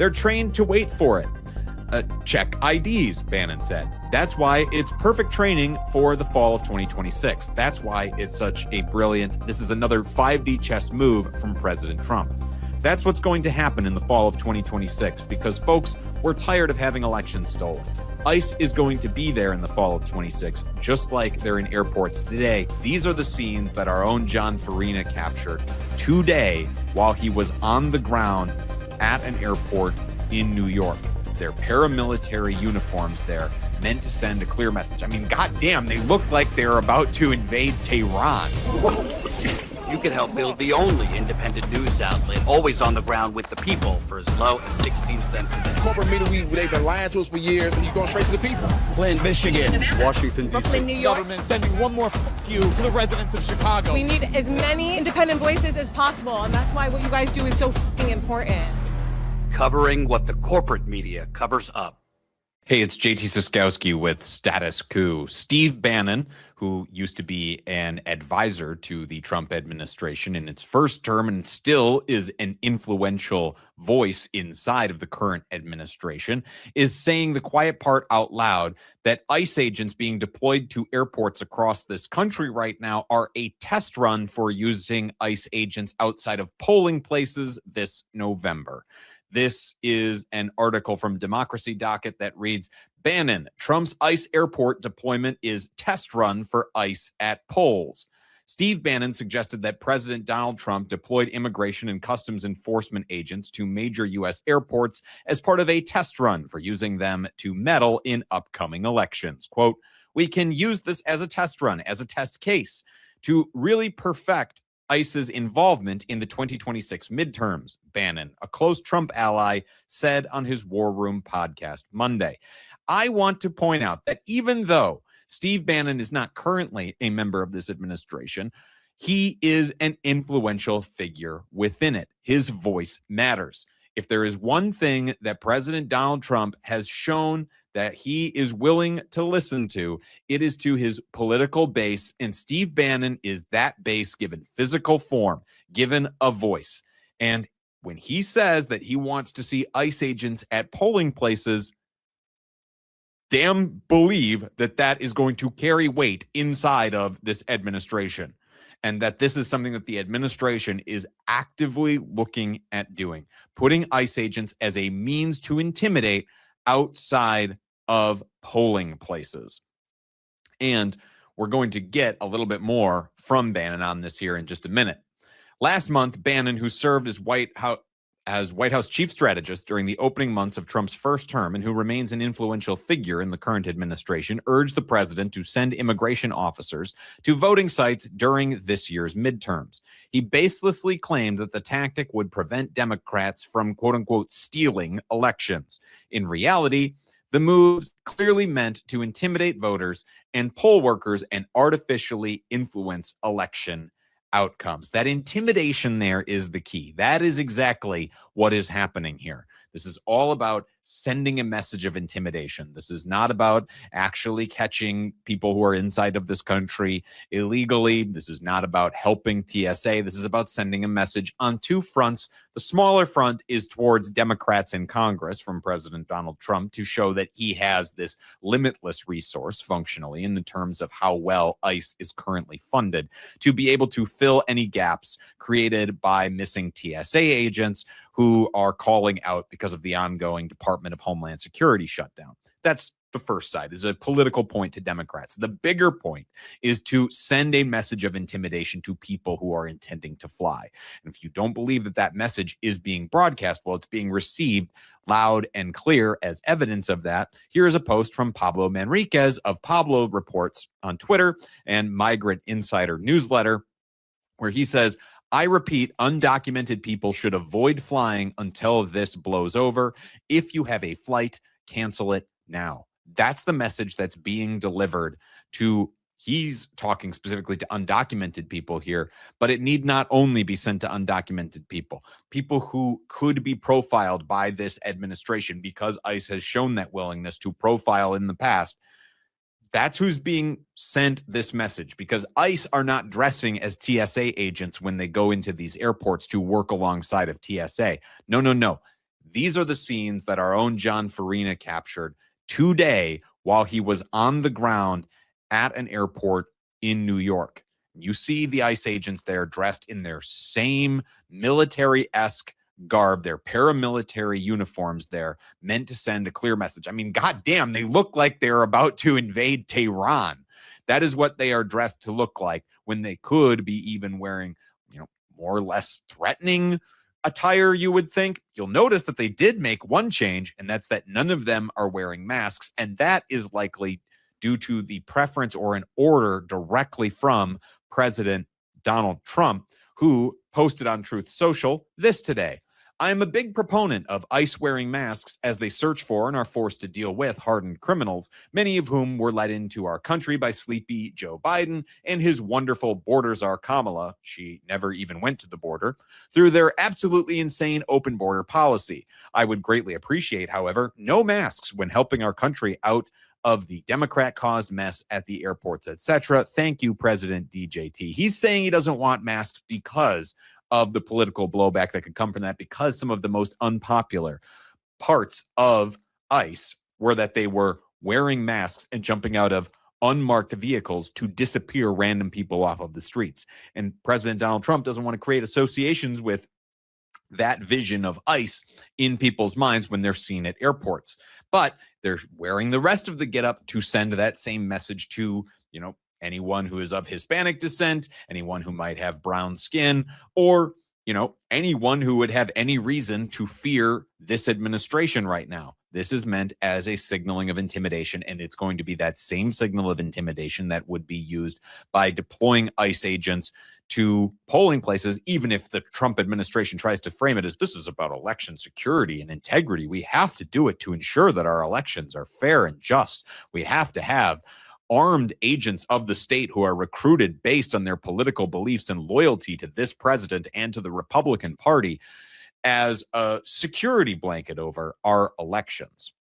They're trained to wait for it. Check IDs, Bannon said. That's why it's perfect training for the fall of 2026. That's why it's such a brilliant, this is another 5D chess move from President Trump. That's what's going to happen in the fall of 2026 because, folks, we're tired of having elections stolen. ICE is going to be there in the fall of 26, just like they're in airports today. These are the scenes that our own Jon Farina captured today while he was on the ground at an airport in New York. Their paramilitary uniforms there meant to send a clear message. I mean, goddamn, they look like they're about to invade Tehran. You could help build the only independent news outlet, always on the ground with the people for as low as 16 cents a day. Corporate media, they've been lying to us for years, and you're going straight to the people. Flint, Michigan, Washington, D.C. Brooklyn, New York. Government sending one more you to the residents of Chicago. We need as many independent voices as possible, and that's why what you guys do is so important. Covering what the corporate media covers up. Hey, it's JT Siskowski with Status Coup. Steve Bannon, who used to be an advisor to the Trump administration in its first term and still is an influential voice inside of the current administration, is saying the quiet part out loud that ICE agents being deployed to airports across this country right now are a test run for using ICE agents outside of polling places this November. This is an article from Democracy Docket that reads, Bannon, Trump's ICE airport deployment is test run for ICE at polls. Steve Bannon suggested that President Donald Trump deployed immigration and customs enforcement agents to major U.S. airports as part of a test run for using them to meddle in upcoming elections. Quote, we can use this as a test run, as a test case, to really perfect ICE's involvement in the 2026 midterms, Bannon, a close Trump ally, said on his War Room podcast Monday. I want to point out that even though Steve Bannon is not currently a member of this administration, he is an influential figure within it. His voice matters. If there is one thing that President Donald Trump has shown that he is willing to listen to, it is to his political base, and Steve Bannon is that base given physical form, given a voice. And when he says that he wants to see ICE agents at polling places, damn believe that that is going to carry weight inside of this administration, and that this is something that the administration is actively looking at doing, putting ICE agents as a means to intimidate outside of polling places. And we're going to get a little bit more from Bannon on this here in just a minute. Last month, Bannon, who served as White House chief strategist during the opening months of Trump's first term and who remains an influential figure in the current administration, urged the president to send immigration officers to voting sites during this year's midterms. He baselessly claimed that the tactic would prevent Democrats from, quote unquote, stealing elections. In reality, the moves clearly meant to intimidate voters and poll workers and artificially influence election outcomes. That intimidation there is the key. That is exactly what is happening here. This is all about sending a message of intimidation. This is not about actually catching people who are inside of this country illegally. This is not about helping TSA. This is about sending a message on two fronts. The smaller front is towards Democrats in Congress from President Donald Trump to show that he has this limitless resource functionally in the terms of how well ICE is currently funded to be able to fill any gaps created by missing TSA agents who are calling out because of the ongoing Department of Homeland Security shutdown. That's the first side, is a political point to Democrats. The bigger point is to send a message of intimidation to people who are intending to fly. And if you don't believe that that message is being broadcast, well, it's being received loud and clear as evidence of that. Here is a post from Pablo Manriquez of Pablo Reports on Twitter and Migrant Insider newsletter, where he says, I repeat, undocumented people should avoid flying until this blows over. If you have a flight, cancel it now. That's the message that's being delivered to, he's talking specifically to undocumented people here, but it need not only be sent to undocumented people, people who could be profiled by this administration because ICE has shown that willingness to profile in the past. That's who's being sent this message, because ICE are not dressing as TSA agents when they go into these airports to work alongside of TSA. No. These are the scenes that our own Jon Farina captured today while he was on the ground at an airport in New York. You see the ICE agents there dressed in their same military-esque garb, their paramilitary uniforms there, meant to send a clear message. I mean, goddamn, they look like they're about to invade Tehran. That is what they are dressed to look like when they could be even wearing, more or less threatening attire, you would think. You'll notice that they did make one change, and that's that none of them are wearing masks, and that is likely due to the preference or an order directly from President Donald Trump, who posted on Truth Social this today. I am a big proponent of ICE wearing masks as they search for and are forced to deal with hardened criminals, many of whom were let into our country by sleepy Joe Biden and his wonderful border czar Kamala, she never even went to the border, through their absolutely insane open border policy. I would greatly appreciate, however, no masks when helping our country out of the Democrat-caused mess at the airports, etc. Thank you, President DJT. He's saying he doesn't want masks because of the political blowback that could come from that, because some of the most unpopular parts of ICE were that they were wearing masks and jumping out of unmarked vehicles to disappear random people off of the streets. And President Donald Trump doesn't want to create associations with that vision of ICE in people's minds when they're seen at airports. But they're wearing the rest of the getup to send that same message to, anyone who is of Hispanic descent, anyone who might have brown skin, or, anyone who would have any reason to fear this administration right now. This is meant as a signaling of intimidation, and it's going to be that same signal of intimidation that would be used by deploying ICE agents to polling places, even if the Trump administration tries to frame it as this is about election security and integrity. We have to do it to ensure that our elections are fair and just. We have to have armed agents of the state who are recruited based on their political beliefs and loyalty to this president and to the Republican Party as a security blanket over our elections.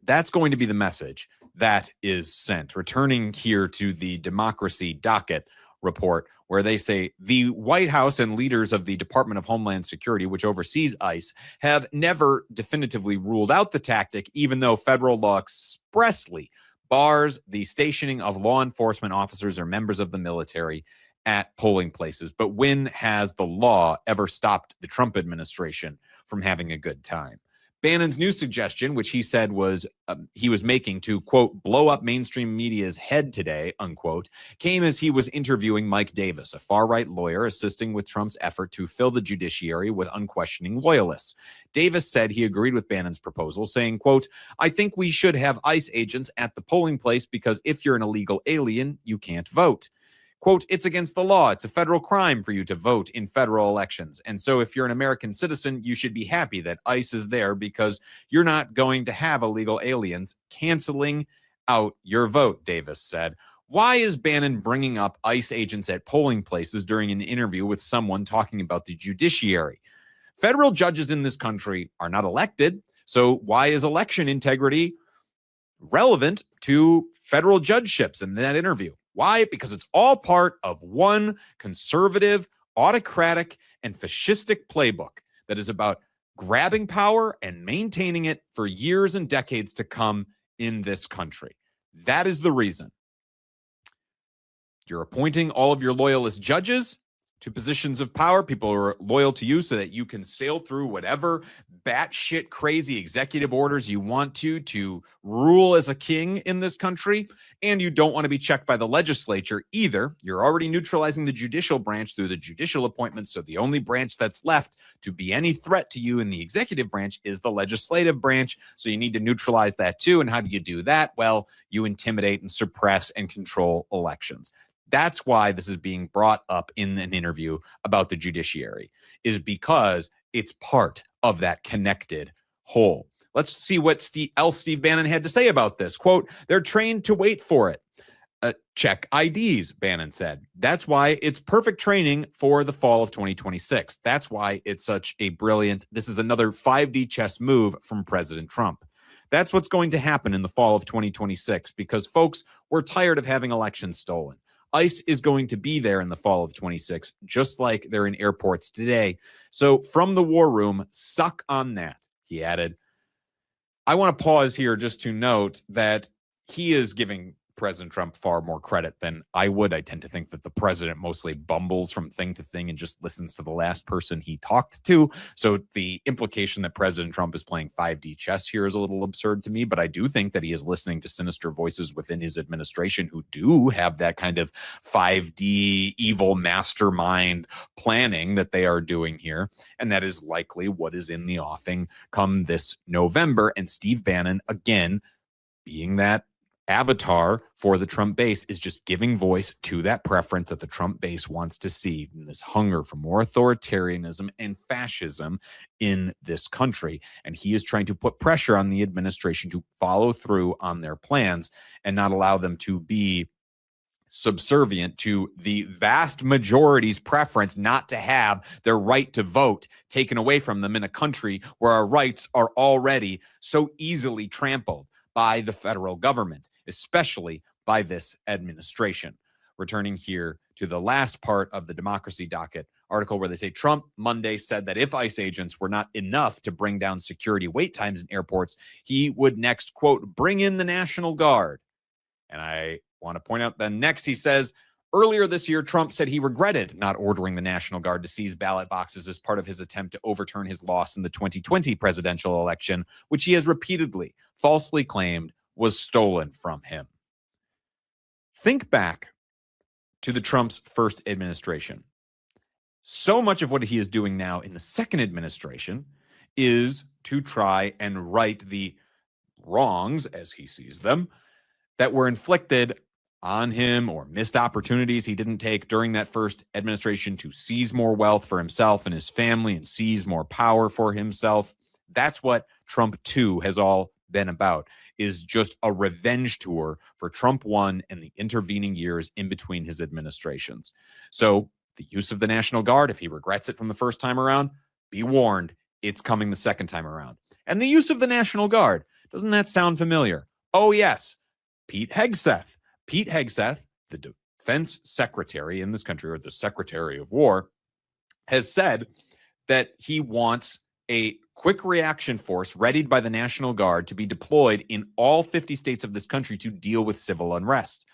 That's going to be the message that is sent. Returning here to the Democracy Docket report, where they say the White House and leaders of the Department of Homeland Security, which oversees ICE, have never definitively ruled out the tactic, even though federal law expressly bars the stationing of law enforcement officers or members of the military at polling places. But when has the law ever stopped the Trump administration from having a good time? Bannon's new suggestion, which he said was he was making to, quote, blow up mainstream media's head today, unquote, came as he was interviewing Mike Davis, a far-right lawyer assisting with Trump's effort to fill the judiciary with unquestioning loyalists. Davis said he agreed with Bannon's proposal, saying, quote, I think we should have ICE agents at the polling place because if you're an illegal alien, you can't vote. Quote, it's against the law. It's a federal crime for you to vote in federal elections. And so if you're an American citizen, you should be happy that ICE is there because you're not going to have illegal aliens canceling out your vote, Davis said. Why is Bannon bringing up ICE agents at polling places during an interview with someone talking about the judiciary? Federal judges in this country are not elected. So why is election integrity relevant to federal judgeships in that interview? Why? Because it's all part of one conservative, autocratic, and fascistic playbook that is about grabbing power and maintaining it for years and decades to come in this country. That is the reason. You're appointing all of your loyalist judges to positions of power. People are loyal to you so that you can sail through whatever batshit crazy executive orders you want to rule as a king in this country. And you don't want to be checked by the legislature either. You're already neutralizing the judicial branch through the judicial appointments. So the only branch that's left to be any threat to you in the executive branch is the legislative branch. So you need to neutralize that too. And how do you do that? Well, you intimidate and suppress and control elections. That's why this is being brought up in an interview about the judiciary, is because it's part of that connected whole. Let's see what Steve Bannon had to say about this. Quote, they're trained to wait for it. Check IDs, Bannon said. That's why it's perfect training for the fall of 2026. That's why it's such a brilliant, this is another 5D chess move from President Trump. That's what's going to happen in the fall of 2026 because, folks, we're tired of having elections stolen. ICE is going to be there in the fall of 26, just like they're in airports today. So from the war room, suck on that. He added, I want to pause here just to note that he is giving President Trump far more credit than I would. I tend to think that the president mostly bumbles from thing to thing and just listens to the last person he talked to. So the implication that President Trump is playing 5D chess here is a little absurd to me, but I do think that he is listening to sinister voices within his administration who do have that kind of 5D evil mastermind planning that they are doing here. And that is likely what is in the offing come this November. And Steve Bannon, again, being that avatar for the Trump base, is just giving voice to that preference that the Trump base wants to see, and this hunger for more authoritarianism and fascism in this country. And he is trying to put pressure on the administration to follow through on their plans and not allow them to be subservient to the vast majority's preference not to have their right to vote taken away from them in a country where our rights are already so easily trampled by the federal government, especially by this administration. Returning here to the last part of the Democracy Docket article where they say Trump Monday said that if ICE agents were not enough to bring down security wait times in airports, he would next, quote, bring in the National Guard. And I want to point out that next he says, earlier this year, Trump said he regretted not ordering the National Guard to seize ballot boxes as part of his attempt to overturn his loss in the 2020 presidential election, which he has repeatedly falsely claimed was stolen from him. Think back to the Trump's first administration. So much of what he is doing now in the second administration is to try and right the wrongs, as he sees them, that were inflicted on him or missed opportunities he didn't take during that first administration to seize more wealth for himself and his family and seize more power for himself. That's what Trump 2 has all been about, is just a revenge tour for Trump 1 and the intervening years in between his administrations. So the use of the National Guard, if he regrets it from the first time around, be warned, it's coming the second time around. And the use of the National Guard, doesn't that sound familiar? Oh, yes. Pete Hegseth. Pete Hegseth, the defense secretary in this country, or the secretary of war, has said that he wants a quick reaction force readied by the National Guard to be deployed in all 50 states of this country to deal with civil unrest.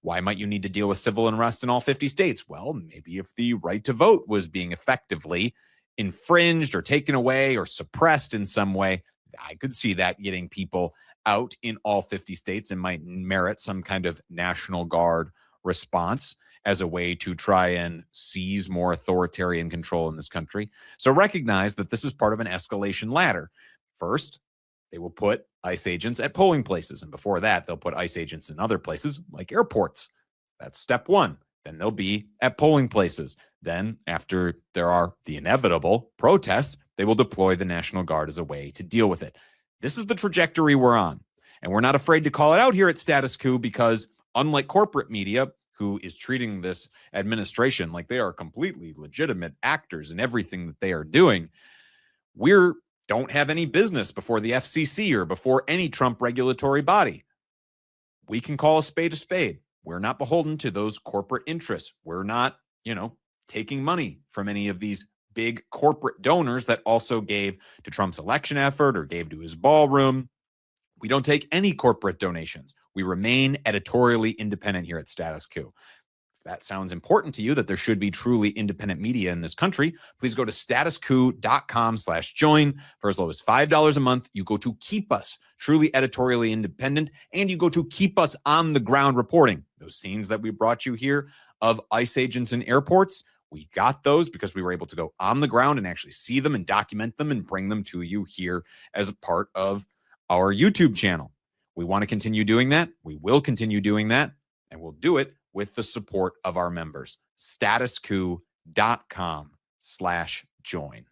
Why might you need to deal with civil unrest in all 50 states? Well, maybe if the right to vote was being effectively infringed or taken away or suppressed in some way, I could see that getting people out in all 50 states and might merit some kind of National Guard response as a way to try and seize more authoritarian control in this country. So recognize that this is part of an escalation ladder. First, they will put ICE agents at polling places. And before that, they'll put ICE agents in other places like airports. That's step one. Then they'll be at polling places. Then, after there are the inevitable protests, they will deploy the National Guard as a way to deal with it. This is the trajectory we're on. And we're not afraid to call it out here at Status Coup because, unlike corporate media, who is treating this administration like they are completely legitimate actors in everything that they are doing, we don't have any business before the FCC or before any Trump regulatory body. We can call a spade a spade. We're not beholden to those corporate interests. We're not, taking money from any of these big corporate donors that also gave to Trump's election effort or gave to his ballroom. We don't take any corporate donations. We remain editorially independent here at Status Coup. If that sounds important to you, that there should be truly independent media in this country, please go to statuscoup.com/join. For as low as $5 a month, you go to keep us truly editorially independent, and you go to keep us on the ground reporting. Those scenes that we brought you here of ICE agents in airports, we got those because we were able to go on the ground and actually see them and document them and bring them to you here as a part of our YouTube channel. We want to continue doing that. We will continue doing that, and we'll do it with the support of our members. Statuscoup.com/join.